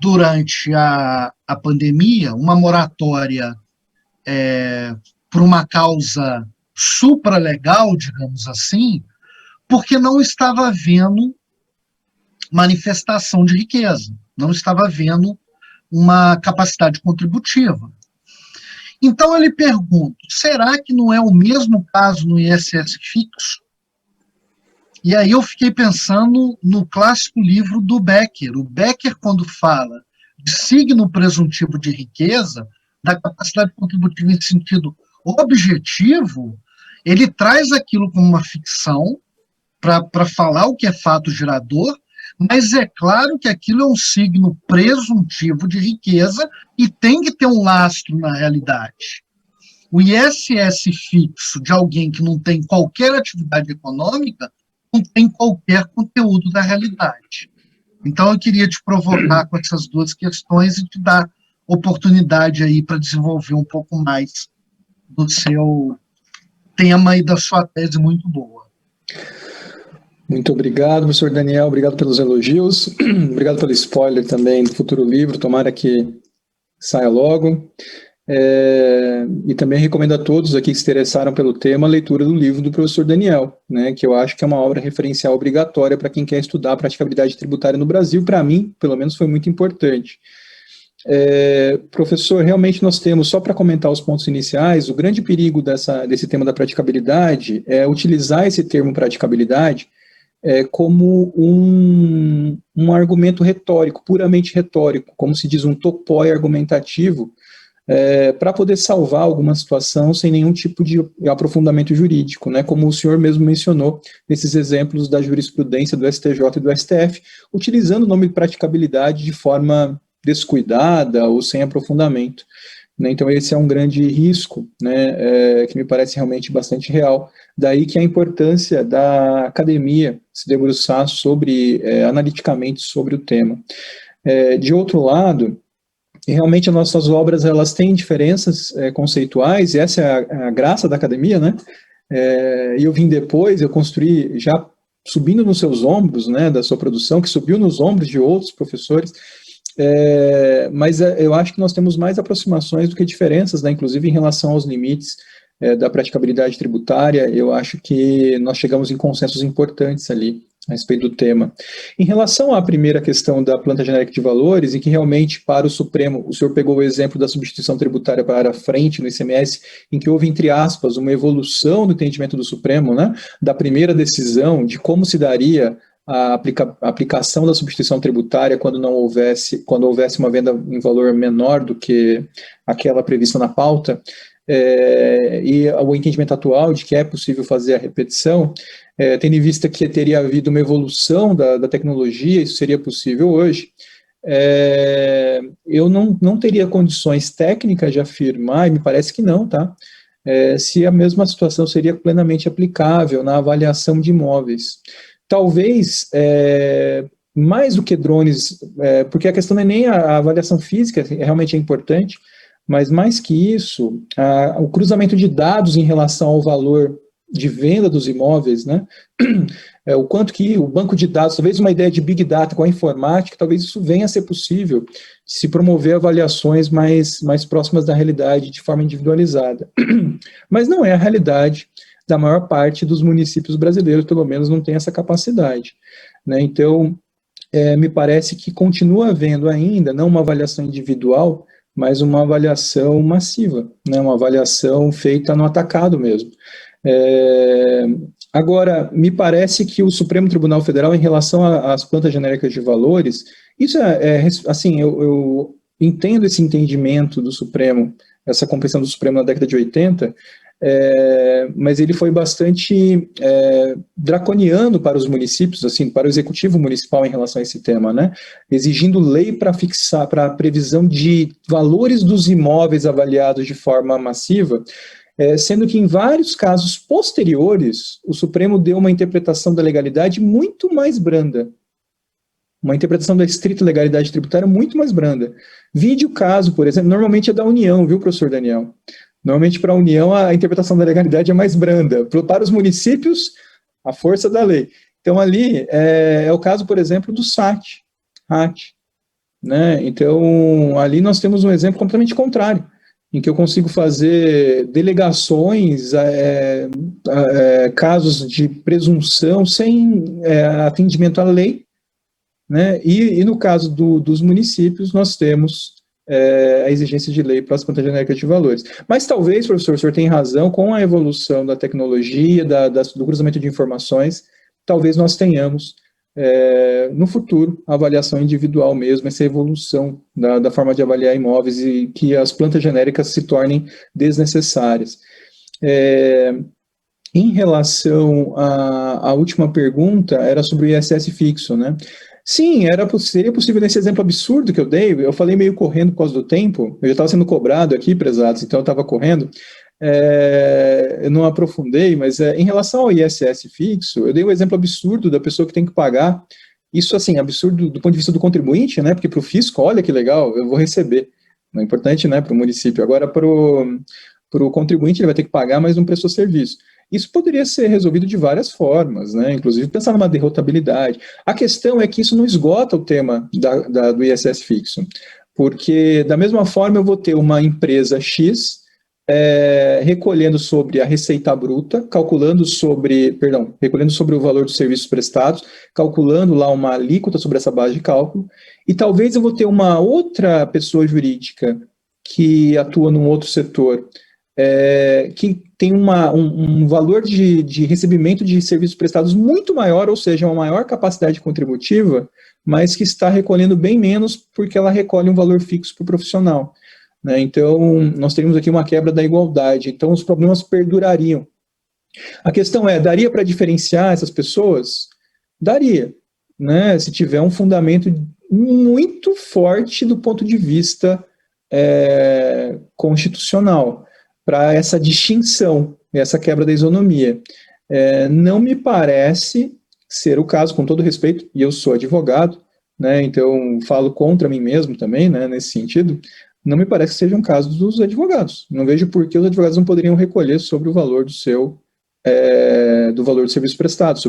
durante a pandemia, uma moratória por uma causa supralegal, digamos assim, porque não estava havendo manifestação de riqueza, não estava havendo uma capacidade contributiva. Então, eu lhe pergunto, será que não é o mesmo caso no ISS fixo? E aí eu fiquei pensando no clássico livro do Becker. O Becker, quando fala de signo presuntivo de riqueza, da capacidade contributiva em sentido objetivo, ele traz aquilo como uma ficção para falar o que é fato gerador, mas é claro que aquilo é um signo presuntivo de riqueza e tem que ter um lastro na realidade. O ISS fixo de alguém que não tem qualquer atividade econômica não tem qualquer conteúdo da realidade. Então, eu queria te provocar com essas duas questões e te dar oportunidade aí para desenvolver um pouco mais do seu tema e da sua tese muito boa. Muito obrigado, professor Daniel, obrigado pelos elogios, obrigado pelo spoiler também do futuro livro, tomara que saia logo. E também recomendo a todos aqui que se interessaram pelo tema a leitura do livro do professor Daniel, né, que eu acho que é uma obra referencial obrigatória para quem quer estudar a praticabilidade tributária no Brasil. Para mim, pelo menos, foi muito importante. Professor, realmente nós temos, só para comentar os pontos iniciais, o grande perigo desse tema da praticabilidade é utilizar esse termo praticabilidade como um argumento retórico, puramente retórico, como se diz, um topói argumentativo, para poder salvar alguma situação sem nenhum tipo de aprofundamento jurídico, né, como o senhor mesmo mencionou nesses exemplos da jurisprudência do STJ e do STF, utilizando o nome de praticabilidade de forma descuidada ou sem aprofundamento, né? Então esse é um grande risco, né, que me parece realmente bastante real. Daí que a importância da academia se debruçar analiticamente sobre o tema. De outro lado, realmente as nossas obras elas têm diferenças conceituais, e essa é a graça da academia, né? E eu vim depois, eu construí já subindo nos seus ombros, né, da sua produção, que subiu nos ombros de outros professores, mas eu acho que nós temos mais aproximações do que diferenças, né, inclusive em relação aos limites da praticabilidade tributária. Eu acho que nós chegamos em consensos importantes ali a respeito do tema. Em relação à primeira questão da planta genérica de valores, em que realmente para o Supremo, o senhor pegou o exemplo da substituição tributária para frente no ICMS, em que houve, entre aspas, uma evolução no entendimento do Supremo, né, da primeira decisão de como se daria a aplicação da substituição tributária quando houvesse uma venda em valor menor do que aquela prevista na pauta, e o entendimento atual de que é possível fazer a repetição, tendo em vista que teria havido uma evolução da tecnologia, isso seria possível hoje, eu não teria condições técnicas de afirmar, e me parece que não, tá? Se a mesma situação seria plenamente aplicável na avaliação de imóveis. Talvez, mais do que drones, porque a questão não é nem a avaliação física, realmente é importante, mas mais que isso, o cruzamento de dados em relação ao valor de venda dos imóveis, né? O quanto que o banco de dados, talvez uma ideia de Big Data com a informática, talvez isso venha a ser possível se promover avaliações mais próximas da realidade de forma individualizada. Mas não é a realidade da maior parte dos municípios brasileiros, pelo menos não tem essa capacidade, né? Então, me parece que continua havendo ainda, não uma avaliação individual, mas uma avaliação massiva, né? Uma avaliação feita no atacado mesmo. Agora, me parece que o Supremo Tribunal Federal, em relação às plantas genéricas de valores, isso assim, eu entendo esse entendimento do Supremo, essa compreensão do Supremo na década de 80, mas ele foi bastante draconiano para os municípios, assim, para o executivo municipal em relação a esse tema, né? Exigindo lei para fixar, para a previsão de valores dos imóveis avaliados de forma massiva, sendo que em vários casos posteriores, o Supremo deu uma interpretação da legalidade muito mais branda, uma interpretação da estrita legalidade tributária muito mais branda. Vide o caso, por exemplo, normalmente é da União, viu, professor Daniel? Normalmente, para a União, a interpretação da legalidade é mais branda. Para os municípios, a força da lei. Então, ali, é o caso, por exemplo, do SAT, né? Então, ali nós temos um exemplo completamente contrário, em que eu consigo fazer delegações, casos de presunção sem atendimento à lei, né? E no caso dos municípios, nós temos a exigência de lei para as plantas genéricas de valores. Mas talvez, professor, o senhor tem razão, com a evolução da tecnologia, do cruzamento de informações, talvez nós tenhamos, no futuro, a avaliação individual mesmo, essa evolução da forma de avaliar imóveis e que as plantas genéricas se tornem desnecessárias. Em relação à última pergunta, era sobre o ISS fixo, né? Sim, seria possível nesse exemplo absurdo que eu dei, eu falei meio correndo por causa do tempo, eu já estava sendo cobrado aqui, prezados, então eu estava correndo, eu não aprofundei, mas em relação ao ISS fixo, eu dei um exemplo absurdo da pessoa que tem que pagar, isso assim, absurdo do ponto de vista do contribuinte, né, porque para o fisco, olha que legal, eu vou receber, não é importante, né, para o município, agora para o contribuinte ele vai ter que pagar, mas não prestou serviço. Isso poderia ser resolvido de várias formas, né? Inclusive pensar numa derrotabilidade. A questão é que isso não esgota o tema do ISS fixo, porque da mesma forma eu vou ter uma empresa X recolhendo sobre a receita bruta, recolhendo sobre o valor dos serviços prestados, calculando lá uma alíquota sobre essa base de cálculo, e talvez eu vou ter uma outra pessoa jurídica que atua num outro setor, que tem um valor de recebimento de serviços prestados muito maior, ou seja, uma maior capacidade contributiva, mas que está recolhendo bem menos porque ela recolhe um valor fixo para o profissional, né? Então, nós teríamos aqui uma quebra da igualdade, então os problemas perdurariam. A questão daria para diferenciar essas pessoas? Daria, né? Se tiver um fundamento muito forte do ponto de vista constitucional, para essa distinção, essa quebra da isonomia. Não me parece ser o caso, com todo respeito, e eu sou advogado, né, então falo contra mim mesmo também, né, nesse sentido, não me parece que seja um caso dos advogados. Não vejo por que os advogados não poderiam recolher sobre o valor do valor do serviço prestado,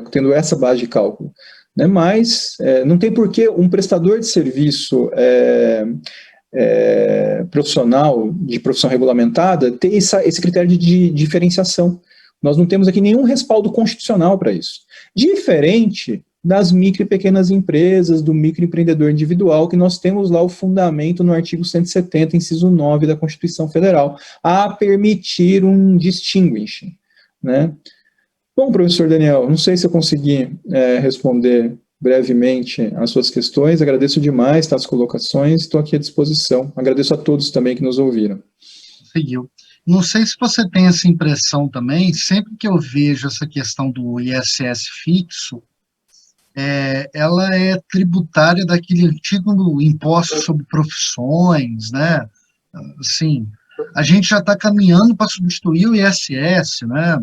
tendo essa base de cálculo. Né, mas não tem por que um prestador de serviço profissional, de profissão regulamentada, ter esse critério de diferenciação. Nós não temos aqui nenhum respaldo constitucional para isso. Diferente das micro e pequenas empresas, do microempreendedor individual, que nós temos lá o fundamento no artigo 170, inciso 9 da Constituição Federal, a permitir um distinguishing, né? Bom, professor Daniel, não sei se eu consegui responder brevemente as suas questões. Agradeço demais as colocações, estou aqui à disposição. Agradeço a todos também que nos ouviram. Seguiu. Não sei se você tem essa impressão também, sempre que eu vejo essa questão do ISS fixo, ela é tributária daquele antigo imposto sobre profissões, né? Assim, a gente já está caminhando para substituir o ISS, né?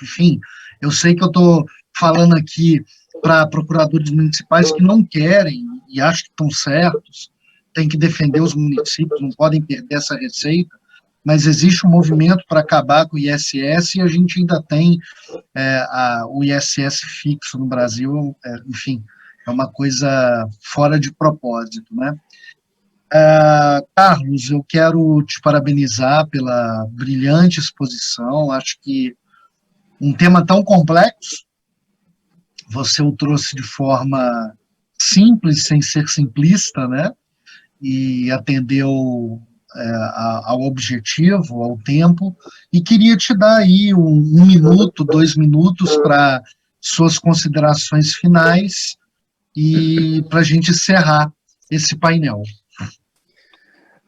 Enfim, eu sei que eu estou falando aqui para procuradores municipais que não querem e acham que estão certos, tem que defender os municípios, não podem perder essa receita, mas existe um movimento para acabar com o ISS e a gente ainda tem o ISS fixo no Brasil, enfim, é uma coisa fora de propósito, né? Carlos, eu quero te parabenizar pela brilhante exposição, acho que um tema tão complexo, você o trouxe de forma simples, sem ser simplista, né? E atendeu ao objetivo, ao tempo, e queria te dar aí um minuto, 2 minutos para suas considerações finais e para a gente encerrar esse painel.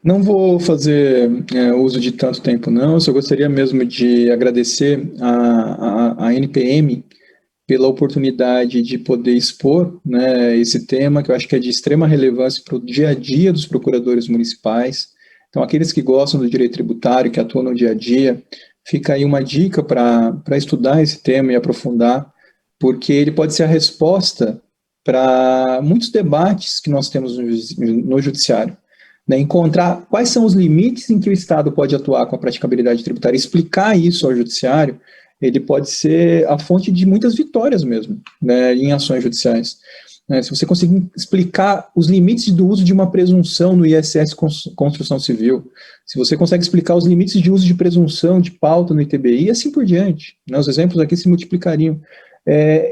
Não vou fazer uso de tanto tempo, não. Eu só gostaria mesmo de agradecer a NPM pela oportunidade de poder expor, né, esse tema, que eu acho que é de extrema relevância para o dia a dia dos procuradores municipais. Então, aqueles que gostam do direito tributário, que atuam no dia a dia, fica aí uma dica para estudar esse tema e aprofundar, porque ele pode ser a resposta para muitos debates que nós temos no judiciário. Né, encontrar quais são os limites em que o Estado pode atuar com a praticabilidade tributária, explicar isso ao judiciário, ele pode ser a fonte de muitas vitórias mesmo, né, em ações judiciais. Se você conseguir explicar os limites do uso de uma presunção no ISS Construção Civil, se você consegue explicar os limites de uso de presunção de pauta no ITBI, e assim por diante, né, os exemplos aqui se multiplicariam.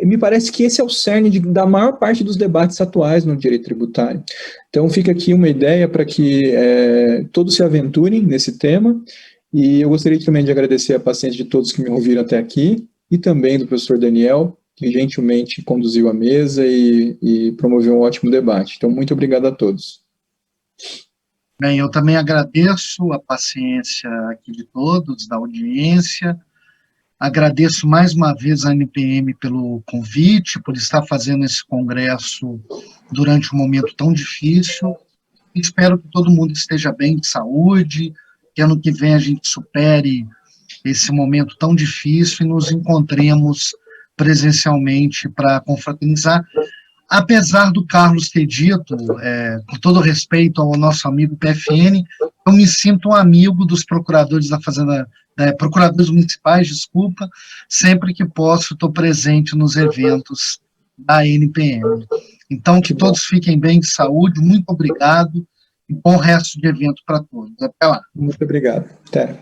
Me parece que esse é o cerne da maior parte dos debates atuais no direito tributário. Então fica aqui uma ideia para que todos se aventurem nesse tema, e eu gostaria também de agradecer a paciência de todos que me ouviram até aqui, e também do professor Daniel, que gentilmente conduziu a mesa e promoveu um ótimo debate. Então, muito obrigado a todos. Bem, eu também agradeço a paciência aqui de todos, da audiência, agradeço mais uma vez a NPM pelo convite, por estar fazendo esse congresso durante um momento tão difícil. Espero que todo mundo esteja bem de saúde, que ano que vem a gente supere esse momento tão difícil e nos encontremos presencialmente para confraternizar. Apesar do Carlos ter dito, com todo respeito ao nosso amigo PFN, eu me sinto um amigo dos procuradores da Fazenda, procuradores municipais, desculpa, sempre que posso estou presente nos eventos da NPM. Então, que todos fiquem bem de saúde, muito obrigado, e bom resto de evento para todos. Até lá. Muito obrigado. Até.